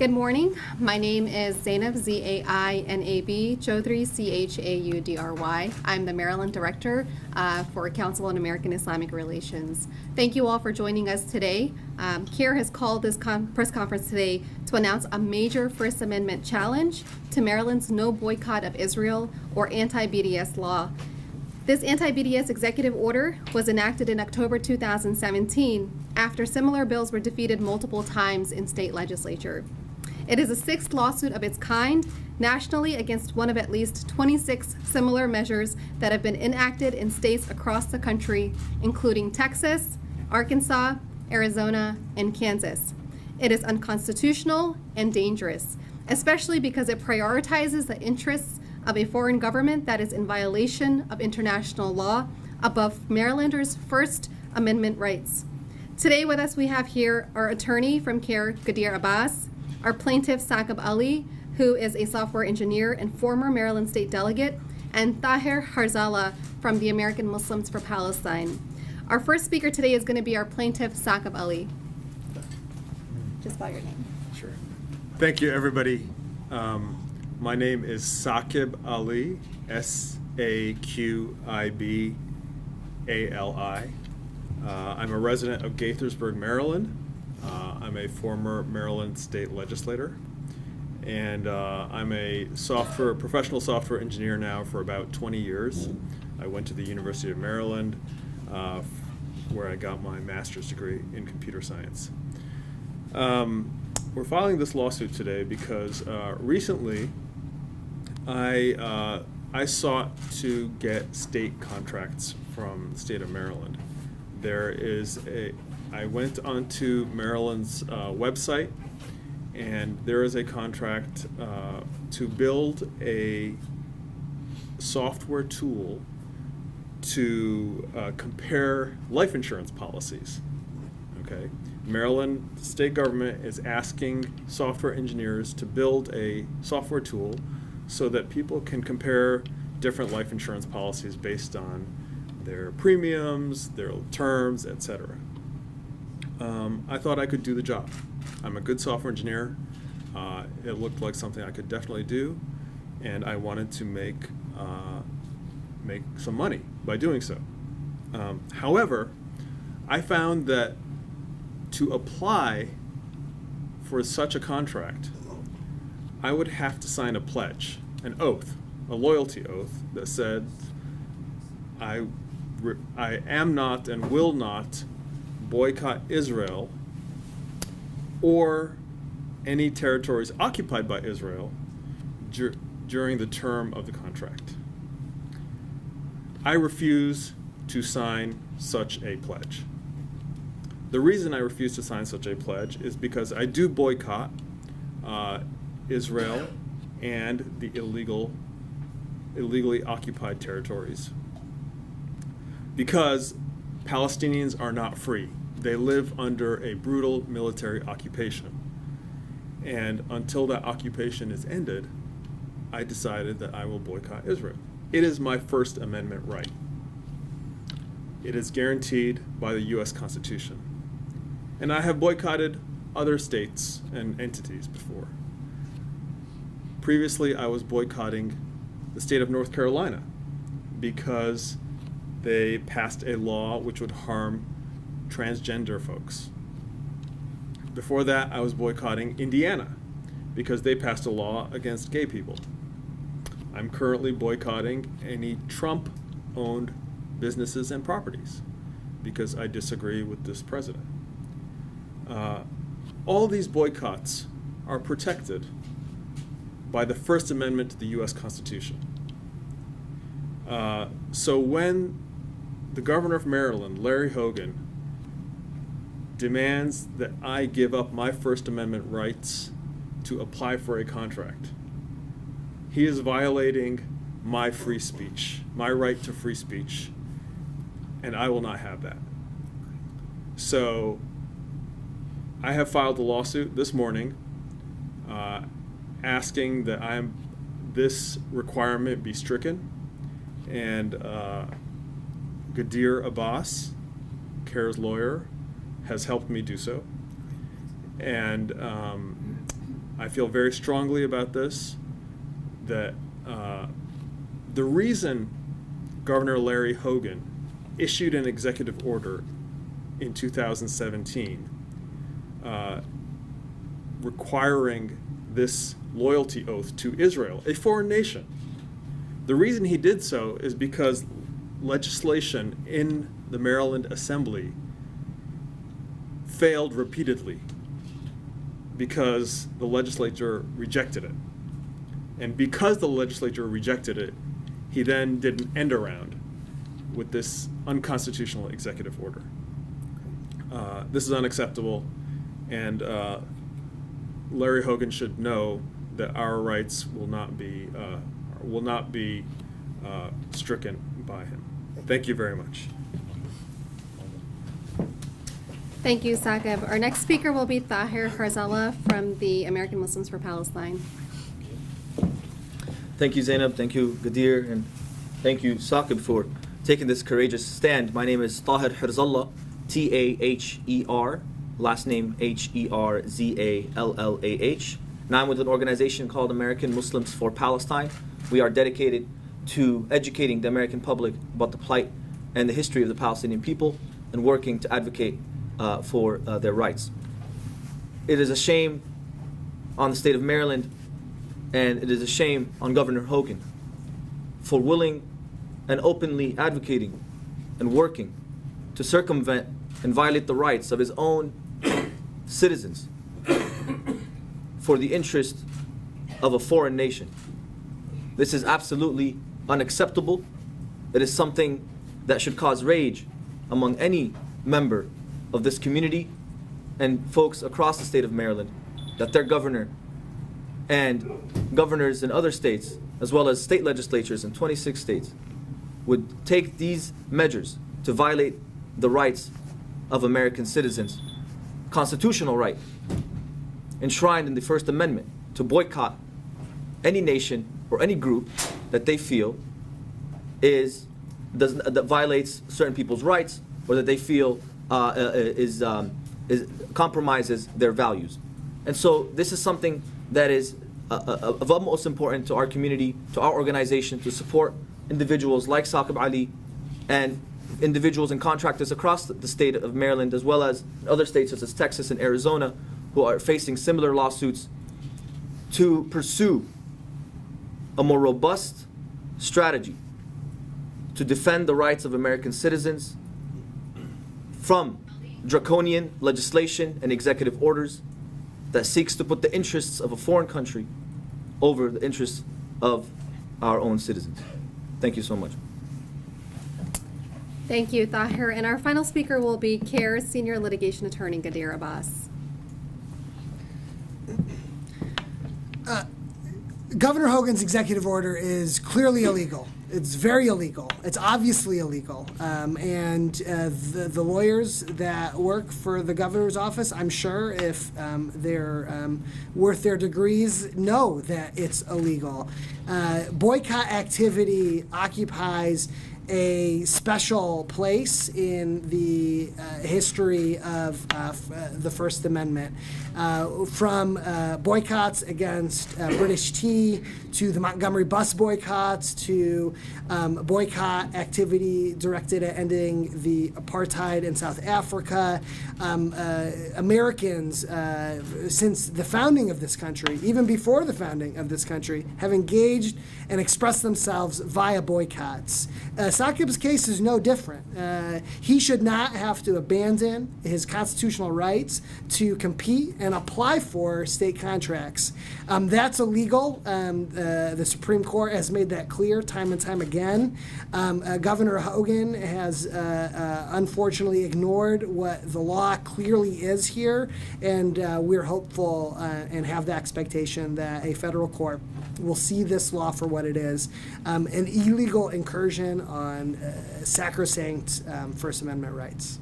Good morning. My name is Zainab, Z-A-I-N-A-B, Chaudhry, C-H-A-U-D-R-Y. I'm the Maryland Director for Council on American Islamic Relations. Thank you all for joining us today. CAIR has called this press conference today to announce a major First Amendment challenge to Maryland's no boycott of Israel or anti-BDS law. This anti-BDS executive order was enacted in October 2017 after similar bills were defeated multiple times in state legislature. It is the sixth lawsuit of its kind nationally against one of at least 26 similar measures that have been enacted in states across the country, including Texas, Arkansas, Arizona, and Kansas. It is unconstitutional and dangerous, especially because it prioritizes the interests of a foreign government that is in violation of international law above Marylanders' First Amendment rights. Today with us we have here our attorney from CAIR, Kadir Abbas, our plaintiff, Saqib Ali, who is a software engineer and former Maryland State Delegate, and Tahir Harzala from the American Muslims for Palestine. Our first speaker today is going to be our plaintiff, Saqib Ali. Just spell your name. Sure. Thank you, everybody. My name is Saqib Ali, S-A-Q-I-B-A-L-I. I'm a resident of Gaithersburg, Maryland. I'm a former Maryland state legislator, and I'm a professional software engineer now for about 20 years. I went to the University of Maryland, where I got my master's degree in computer science. We're filing this lawsuit today because recently I sought to get state contracts from the state of Maryland. I went onto Maryland's website, and there is a contract to build a software tool to compare life insurance policies. Okay, Maryland state government is asking software engineers to build a software tool so that people can compare different life insurance policies based on their premiums, their terms, etc. I thought I could do the job. I'm a good software engineer. It looked like something I could definitely do, and I wanted to make some money by doing so. However, I found that to apply for such a contract, I would have to sign a pledge, an oath, a loyalty oath that said I am not and will not boycott Israel or any territories occupied by Israel during the term of the contract. I refuse to sign such a pledge. The reason I refuse to sign such a pledge is because I do boycott Israel and the illegally occupied territories, because Palestinians are not free. They live under a brutal military occupation. And until that occupation is ended, I decided that I will boycott Israel. It is my First Amendment right. It is guaranteed by the U.S. Constitution. And I have boycotted other states and entities before. Previously, I was boycotting the state of North Carolina because they passed a law which would harm transgender folks. Before that, I was boycotting Indiana because they passed a law against gay people. I'm currently boycotting any Trump-owned businesses and properties because I disagree with this president. All these boycotts are protected by the First Amendment to the U.S. Constitution. So when the governor of Maryland, Larry Hogan, demands that I give up my First Amendment rights to apply for a contract, he is violating my free speech, my right to free speech, and I will not have that. So I have filed a lawsuit this morning asking that this requirement be stricken, and Kadir Abbas, CAIR's lawyer, has helped me do so. And I feel very strongly about this, that the reason Governor Larry Hogan issued an executive order in 2017 requiring this loyalty oath to Israel, a foreign nation. The reason he did so is because legislation in the Maryland Assembly failed repeatedly because the legislature rejected it. And because the legislature rejected it, he then did an end around with this unconstitutional executive order. This is unacceptable, and Larry Hogan should know that our rights will not be stricken by him. Thank you very much. Thank you, Saqib. Our next speaker will be Tahir Harzallah from the American Muslims for Palestine. Thank you, Zainab. Thank you, Kadir, and thank you, Saqib, for taking this courageous stand. My name is Tahir Harzallah, T-A-H-E-R, last name H-E-R-Z-A-L-L-A-H. And I'm with an organization called American Muslims for Palestine. We are dedicated to educating the American public about the plight and the history of the Palestinian people and working to advocate for their rights. It is a shame on the state of Maryland, and it is a shame on Governor Hogan for willing and openly advocating and working to circumvent and violate the rights of his own citizens for the interest of a foreign nation. This is absolutely unacceptable. It is something that should cause rage among any member of this community and folks across the state of Maryland, that their governor and governors in other states, as well as state legislatures in 26 states, would take these measures to violate the rights of American citizens, constitutional right enshrined in the First Amendment, to boycott any nation or any group that they feel that violates certain people's rights, or that they feel compromises their values. And so this is something that is of utmost importance to our community, to our organization, to support individuals like Saqib Ali and individuals and contractors across the state of Maryland, as well as other states such as Texas and Arizona, who are facing similar lawsuits, to pursue a more robust strategy to defend the rights of American citizens from draconian legislation and executive orders that seeks to put the interests of a foreign country over the interests of our own citizens. Thank you so much. Thank you, Tahir. And our final speaker will be CAIR's Senior Litigation Attorney, Kadir Abbas. Governor Hogan's executive order is clearly illegal. It's very illegal. It's obviously illegal. The lawyers that work for the governor's office, I'm sure, if they're worth their degrees, know that it's illegal. Boycott activity occupies a special place in the history of the First Amendment. From boycotts against British tea, to the Montgomery bus boycotts, to boycott activity directed at ending the apartheid in South Africa. Americans, since the founding of this country, even before the founding of this country, have engaged and expressed themselves via boycotts. Saqib's case is no different. He should not have to abandon his constitutional rights to compete and apply for state contracts. That's illegal. The Supreme Court has made that clear time and time again. Governor Hogan has unfortunately ignored what the law clearly is here, and we're hopeful and have the expectation that a federal court will see this law for what it is, an illegal incursion on sacrosanct First Amendment rights.